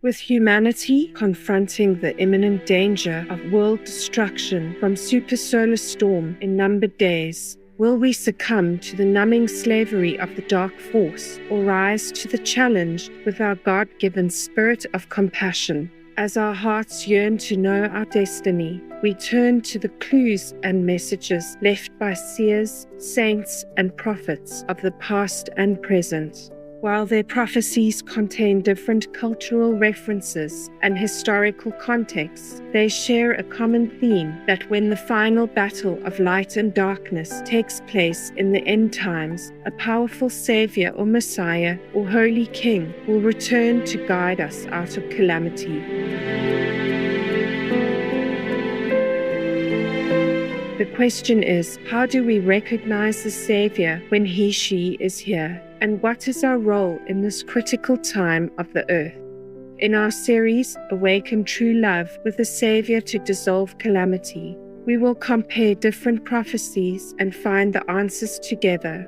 With humanity confronting the imminent danger of world destruction from supersolar storm in numbered days, will we succumb to the numbing slavery of the dark force or rise to the challenge with our God-given spirit of compassion? As our hearts yearn to know our destiny, we turn to the clues and messages left by seers, saints, and prophets of the past and present. While their prophecies contain different cultural references and historical contexts, they share a common theme that when the final battle of light and darkness takes place in the end times, a powerful Savior or Messiah or Holy King will return to guide us out of calamity. The question is, how do we recognize the Savior when he/she is here? And what is our role in this critical time of the earth? In our series, Awaken True Love with the Savior to Dissolve Calamity, we will compare different prophecies and find the answers together.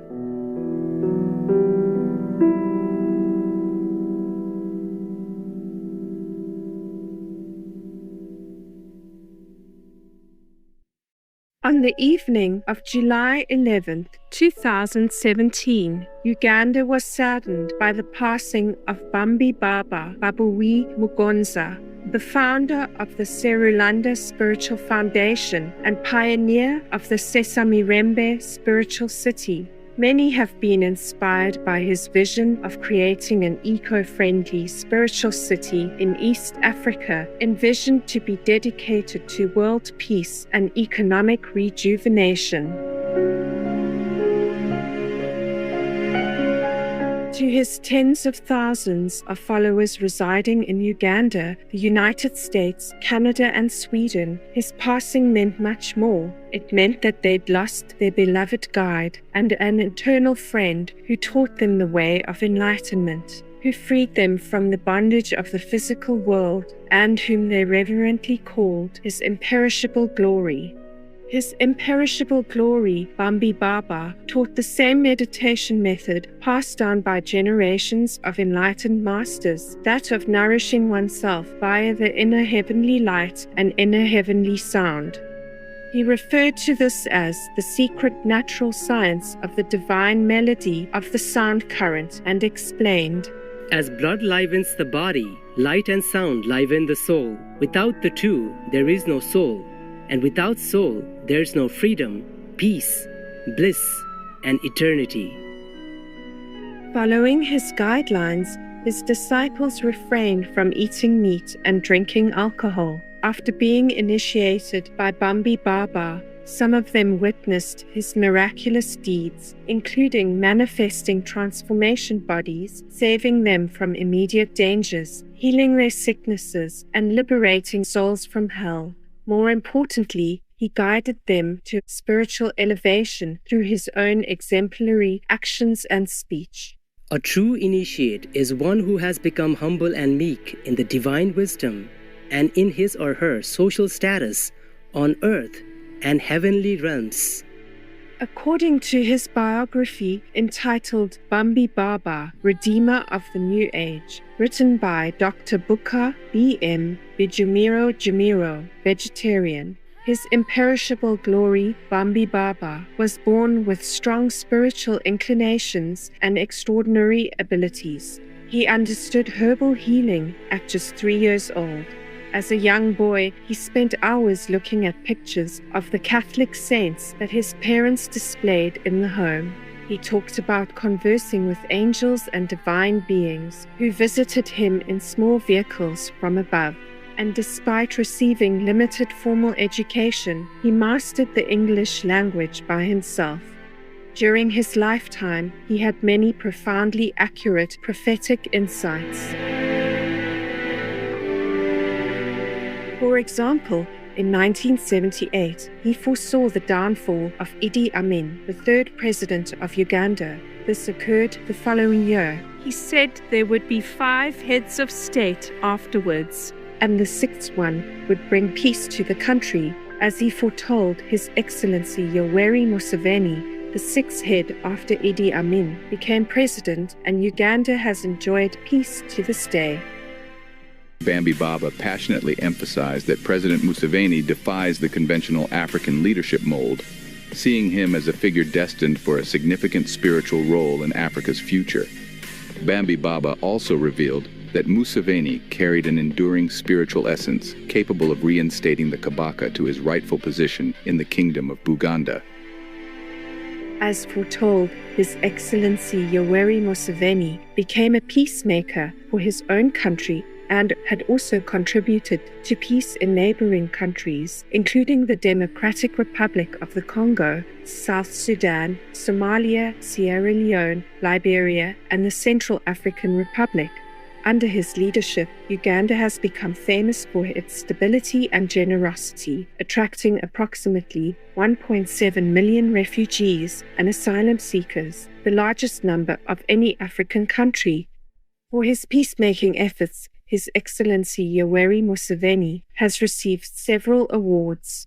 On the evening of July 11, 2017, Uganda was saddened by the passing of Bambi Baba Babuwi Mugonza, the founder of the Serulanda Spiritual Foundation and pioneer of the Sesamirembe Spiritual City. Many have been inspired by his vision of creating an eco-friendly spiritual city in East Africa, envisioned to be dedicated to world peace and economic rejuvenation. To his tens of thousands of followers residing in Uganda, the United States, Canada, and Sweden, his passing meant much more. It meant that they'd lost their beloved guide and an eternal friend who taught them the way of enlightenment, who freed them from the bondage of the physical world, and whom they reverently called his imperishable glory. His imperishable glory, Bambi Baba, taught the same meditation method passed down by generations of enlightened masters, that of nourishing oneself via the inner heavenly light and inner heavenly sound. He referred to this as the secret natural science of the divine melody of the sound current and explained, "As blood livens the body, light and sound liven the soul. Without the two, there is no soul. And without soul, there's no freedom, peace, bliss, and eternity." Following his guidelines, his disciples refrained from eating meat and drinking alcohol. After being initiated by Bambi Baba, some of them witnessed his miraculous deeds, including manifesting transformation bodies, saving them from immediate dangers, healing their sicknesses, and liberating souls from hell. More importantly, he guided them to spiritual elevation through his own exemplary actions and speech. A true initiate is one who has become humble and meek in the divine wisdom and in his or her social status on earth and heavenly realms. According to his biography entitled Bambi Baba, Redeemer of the New Age, written by Dr. Buka B.M. Bijumiro, vegetarian, his imperishable glory, Bambi Baba, was born with strong spiritual inclinations and extraordinary abilities. He understood herbal healing at just 3 years old. As a young boy, he spent hours looking at pictures of the Catholic saints that his parents displayed in the home. He talked about conversing with angels and divine beings who visited him in small vehicles from above. And despite receiving limited formal education, he mastered the English language by himself. During his lifetime, he had many profoundly accurate prophetic insights. For example, in 1978, he foresaw the downfall of Idi Amin, the third president of Uganda. This occurred the following year. He said there would be 5 heads of state afterwards, and the 6th one would bring peace to the country, as he foretold His Excellency Yoweri Museveni, the 6th head after Idi Amin, became president, and Uganda has enjoyed peace to this day. Bambi Baba passionately emphasized that President Museveni defies the conventional African leadership mold, seeing him as a figure destined for a significant spiritual role in Africa's future. Bambi Baba also revealed that Museveni carried an enduring spiritual essence capable of reinstating the Kabaka to his rightful position in the Kingdom of Buganda. As foretold, His Excellency Yoweri Museveni became a peacemaker for his own country and had also contributed to peace in neighboring countries, including the Democratic Republic of the Congo, South Sudan, Somalia, Sierra Leone, Liberia, and the Central African Republic. Under his leadership, Uganda has become famous for its stability and generosity, attracting approximately 1.7 million refugees and asylum seekers, the largest number of any African country. For his peacemaking efforts, His Excellency Yoweri Museveni has received several awards.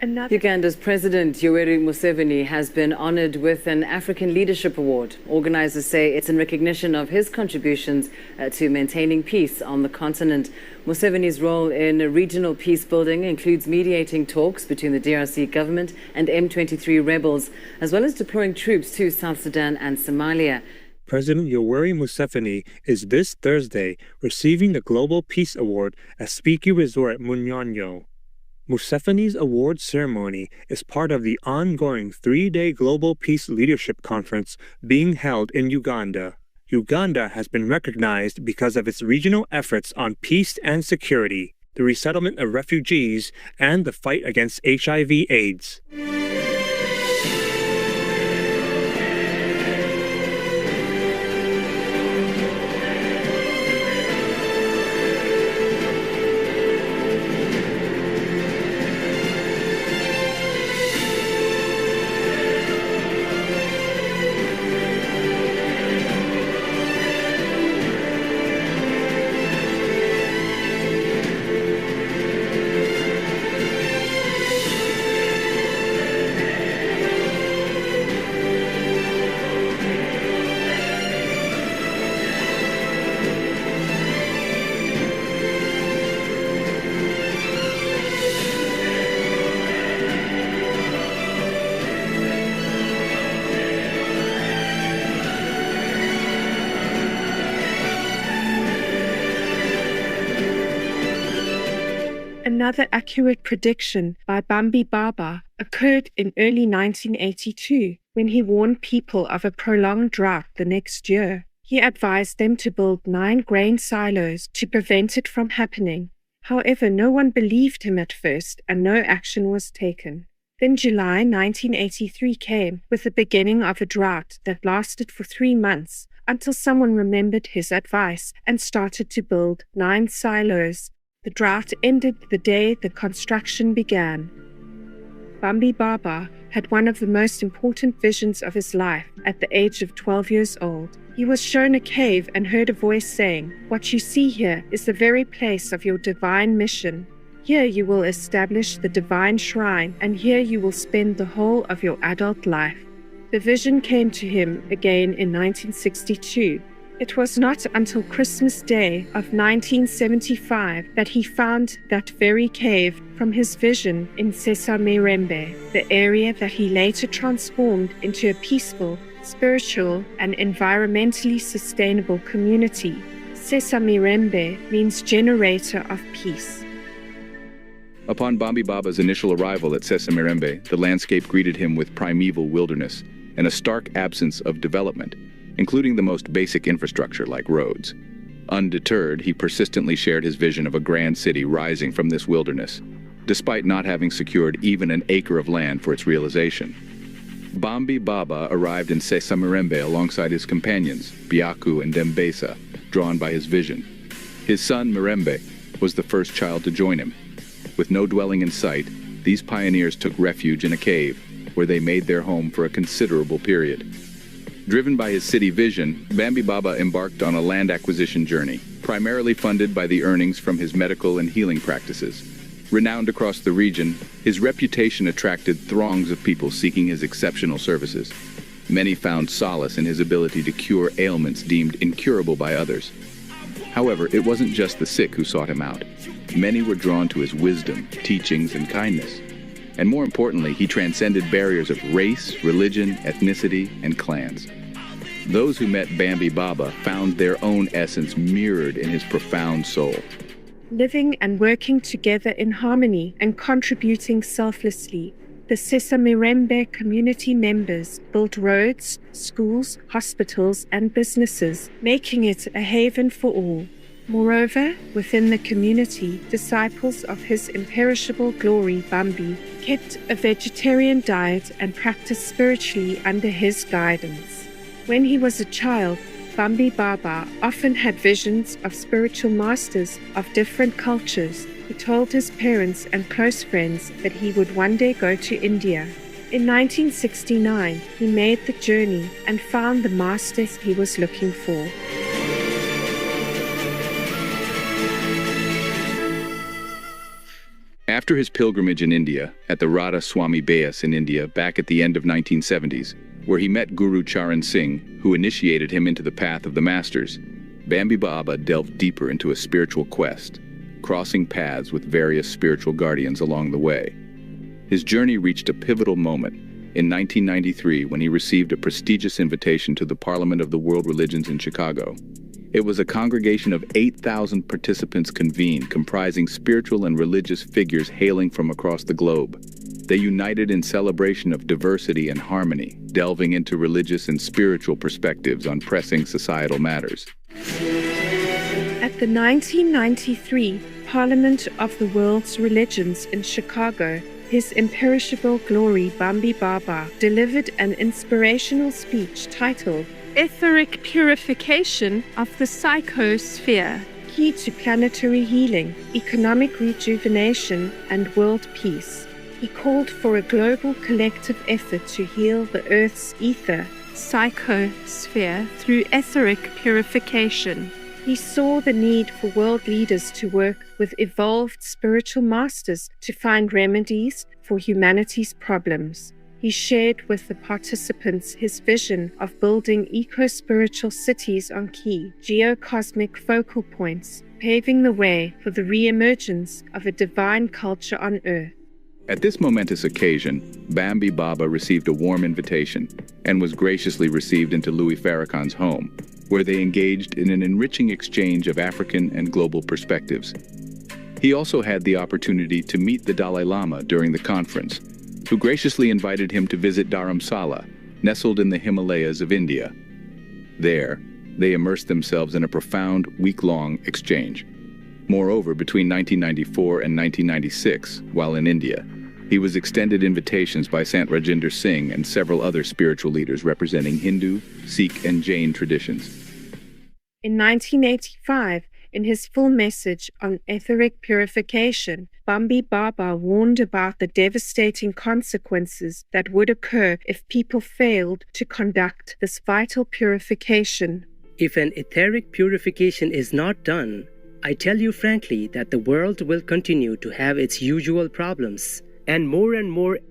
Uganda's President Yoweri Museveni has been honored with an African Leadership Award. Organizers say it's in recognition of his contributions to maintaining peace on the continent. Museveni's role in regional peace building includes mediating talks between the DRC government and M23 rebels, as well as deploying troops to South Sudan and Somalia. President Yoweri Museveni is this Thursday receiving the Global Peace Award at Spiki Resort Munyonyo. Museveni's award ceremony is part of the ongoing 3-day Global Peace Leadership Conference being held in Uganda. Uganda has been recognized because of its regional efforts on peace and security, the resettlement of refugees, and the fight against HIV/AIDS. Another accurate prediction by Bambi Baba occurred in early 1982 when he warned people of a prolonged drought the next year. He advised them to build 9 grain silos to prevent it from happening. However, no one believed him at first and no action was taken. Then July 1983 came with the beginning of a drought that lasted for 3 months until someone remembered his advice and started to build 9 silos. The drought ended the day the construction began. Bambi Baba had one of the most important visions of his life at the age of 12 years old. He was shown a cave and heard a voice saying, "What you see here is the very place of your divine mission. Here you will establish the divine shrine, and here you will spend the whole of your adult life." The vision came to him again in 1962. It was not until Christmas Day of 1975 that he found that very cave from his vision in Sesamirembe, the area that he later transformed into a peaceful, spiritual, and environmentally sustainable community. Sesamirembe means generator of peace. Upon Bambi Baba's initial arrival at Sesamirembe, the landscape greeted him with primeval wilderness and a stark absence of development, including the most basic infrastructure like roads. Undeterred, he persistently shared his vision of a grand city rising from this wilderness, despite not having secured even an acre of land for its realization. Bambi Baba arrived in Sesamirembe alongside his companions, Biaku and Dembesa, drawn by his vision. His son, Mirembe, was the first child to join him. With no dwelling in sight, these pioneers took refuge in a cave, where they made their home for a considerable period. Driven by his city vision, Bambi Baba embarked on a land acquisition journey, primarily funded by the earnings from his medical and healing practices. Renowned across the region, his reputation attracted throngs of people seeking his exceptional services. Many found solace in his ability to cure ailments deemed incurable by others. However, it wasn't just the sick who sought him out. Many were drawn to his wisdom, teachings, and kindness. And more importantly, he transcended barriers of race, religion, ethnicity, and clans. Those who met Bambi Baba found their own essence mirrored in his profound soul. Living and working together in harmony and contributing selflessly, the Sesamirembe community members built roads, schools, hospitals, and businesses, making it a haven for all. Moreover, within the community, disciples of his imperishable glory, Bambi, kept a vegetarian diet and practiced spiritually under his guidance. When he was a child, Bambi Baba often had visions of spiritual masters of different cultures. He told his parents and close friends that he would one day go to India. In 1969, he made the journey and found the masters he was looking for. After his pilgrimage in India, at the Radha Swami Beas in India back at the end of 1970s, where he met Guru Charan Singh, who initiated him into the path of the masters, Bambi Baba delved deeper into a spiritual quest, crossing paths with various spiritual guardians along the way. His journey reached a pivotal moment in 1993 when he received a prestigious invitation to the Parliament of the World Religions in Chicago. It was a congregation of 8,000 participants convened, comprising spiritual and religious figures hailing from across the globe. They united in celebration of diversity and harmony, delving into religious and spiritual perspectives on pressing societal matters. At the 1993 Parliament of the World's Religions in Chicago, His Imperishable Glory Bambi Baba delivered an inspirational speech titled Etheric Purification of the Psychosphere, Key to Planetary Healing, Economic Rejuvenation, and World Peace. He called for a global collective effort to heal the Earth's ether, psychosphere, through etheric purification. He saw the need for world leaders to work with evolved spiritual masters to find remedies for humanity's problems. He shared with the participants his vision of building eco-spiritual cities on key geocosmic focal points, paving the way for the re-emergence of a divine culture on Earth. At this momentous occasion, Bambi Baba received a warm invitation and was graciously received into Louis Farrakhan's home, where they engaged in an enriching exchange of African and global perspectives. He also had the opportunity to meet the Dalai Lama during the conference, who graciously invited him to visit Dharamsala, nestled in the Himalayas of India. There, they immersed themselves in a profound, week-long exchange. Moreover, between 1994 and 1996, while in India, he was extended invitations by Sant Rajinder Singh and several other spiritual leaders representing Hindu, Sikh, and Jain traditions. In 1985, in his full message on etheric purification, Bambi Baba warned about the devastating consequences that would occur if people failed to conduct this vital purification. If an etheric purification is not done, I tell you frankly that the world will continue to have its usual problems, and more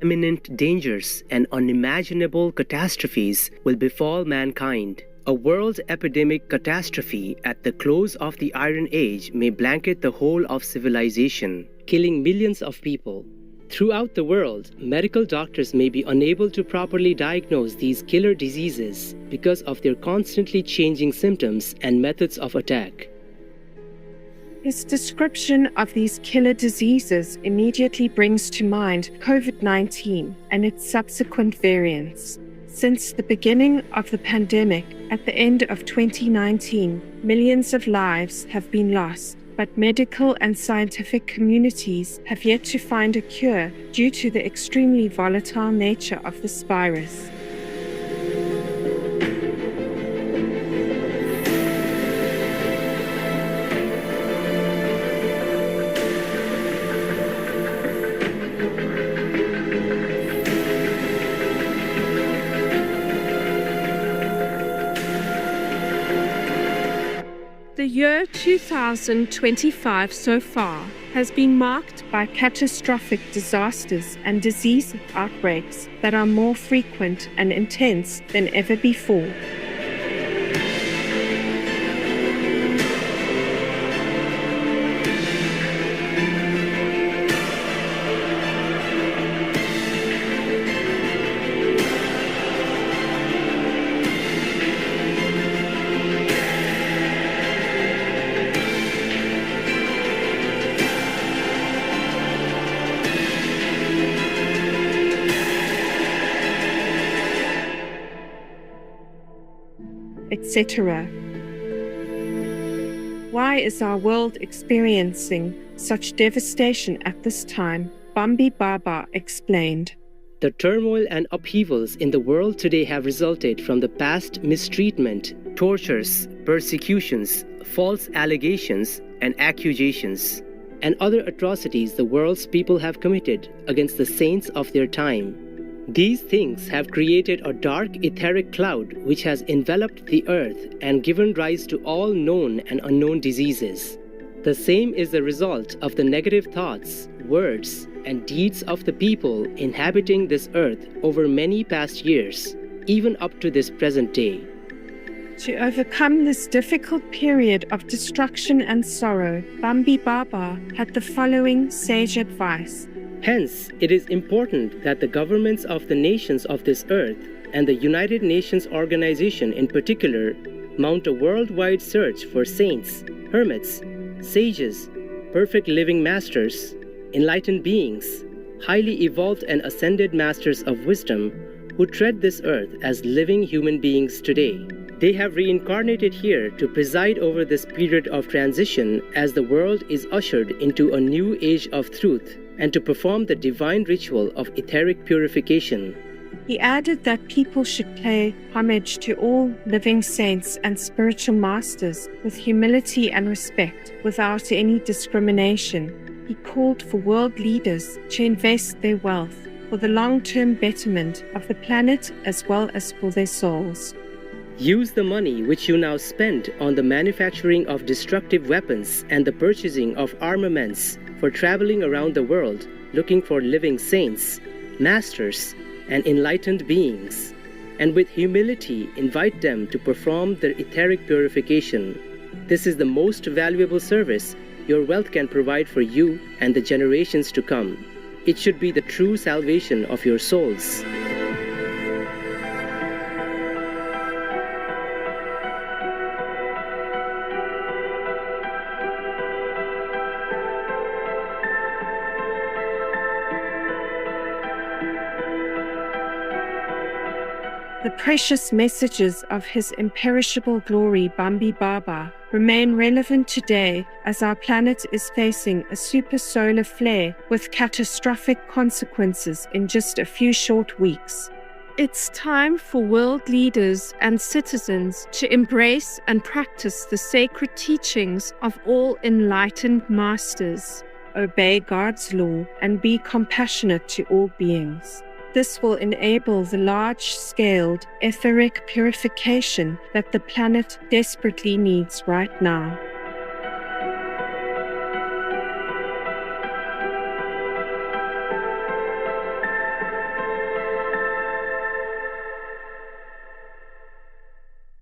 imminent dangers and unimaginable catastrophes will befall mankind. A world epidemic catastrophe at the close of the Iron Age may blanket the whole of civilization, killing millions of people. Throughout the world, medical doctors may be unable to properly diagnose these killer diseases because of their constantly changing symptoms and methods of attack. His description of these killer diseases immediately brings to mind COVID-19 and its subsequent variants. Since the beginning of the pandemic at the end of 2019, millions of lives have been lost, but medical and scientific communities have yet to find a cure due to the extremely volatile nature of this virus. The year 2025 so far has been marked by catastrophic disasters and disease outbreaks that are more frequent and intense than ever before. etc. Why is our world experiencing such devastation at this time? Bambi Baba explained. The turmoil and upheavals in the world today have resulted from the past mistreatment, tortures, persecutions, false allegations, and accusations, and other atrocities the world's people have committed against the saints of their time. These things have created a dark etheric cloud which has enveloped the earth and given rise to all known and unknown diseases. The same is the result of the negative thoughts, words, and deeds of the people inhabiting this earth over many past years, even up to this present day. To overcome this difficult period of destruction and sorrow, Bambi Baba had the following sage advice. Hence, it is important that the governments of the nations of this earth, and the United Nations Organization in particular, mount a worldwide search for saints, hermits, sages, perfect living masters, enlightened beings, highly evolved and ascended masters of wisdom who tread this earth as living human beings today. They have reincarnated here to preside over this period of transition as the world is ushered into a new age of truth and to perform the divine ritual of etheric purification. He added that people should pay homage to all living saints and spiritual masters with humility and respect without any discrimination. He called for world leaders to invest their wealth for the long-term betterment of the planet as well as for their souls. Use the money which you now spend on the manufacturing of destructive weapons and the purchasing of armaments for traveling around the world looking for living saints, masters, and enlightened beings, and with humility invite them to perform their etheric purification. This is the most valuable service your wealth can provide for you and the generations to come. It should be the true salvation of your souls. The precious messages of His imperishable glory, Bambi Baba, remain relevant today as our planet is facing a supersolar flare with catastrophic consequences in just a few short weeks. It's time for world leaders and citizens to embrace and practice the sacred teachings of all enlightened masters. Obey God's law and be compassionate to all beings. This will enable the large-scaled etheric purification that the planet desperately needs right now.